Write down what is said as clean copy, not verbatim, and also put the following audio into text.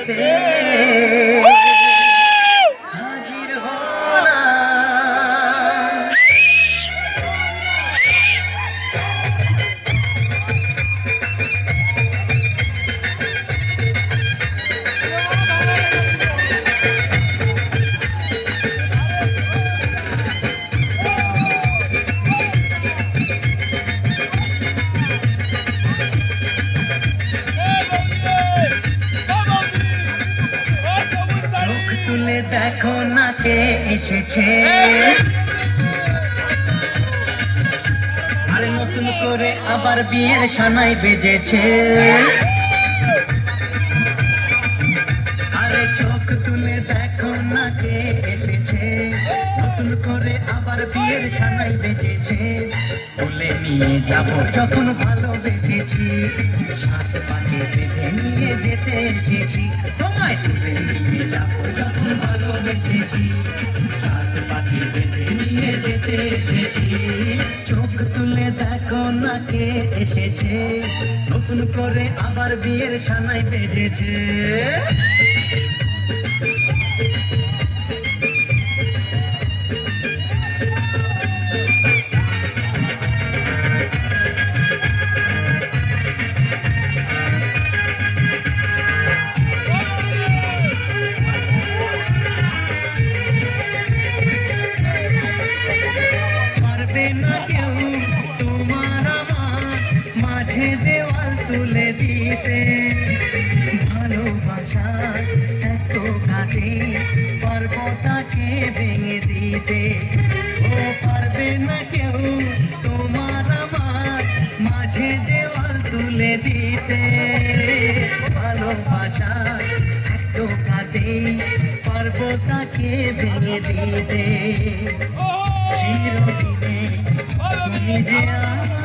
রাতে হাজির হলাম। চোখ তুলে দেখো না কে এসেছে, আরে নতুন করে আবার বিয়ের সানাই বেজেছে। আরে চোখ তুলে দেখো না কে এসেছে, নতুন করে আবার বিয়ের সানাই বেজেছে। তুলে নিয়ে যাব যখন ভালোবেসেছি, সাত পাকে বেঁধে নিয়ে যেতে এসেছি। তোমায় তুলে নিয়ে যাব যখন ভালোবেসেছি, সাত পাকে বেঁধে নিয়ে যেতে এসেছি। চোখ তুলে দেখো না কে এসেছে, নতুন করে আবার বিয়ের সানাই বেজেছে। পারবে না কেউ তোমার আমার মাঝে দেওয়াল তুলে দিতে, ভালোবাসার এত কাটে পর্বতাকে ভেঙে দিতে। ও পারবে না কেউ তোমার আমার মাঝে দেওয়াল তুলে দিতে, ভালোবাসার এত কাটে পর্বতাকে ভেঙে দিতে। চিরদিনে তুমি যে আমার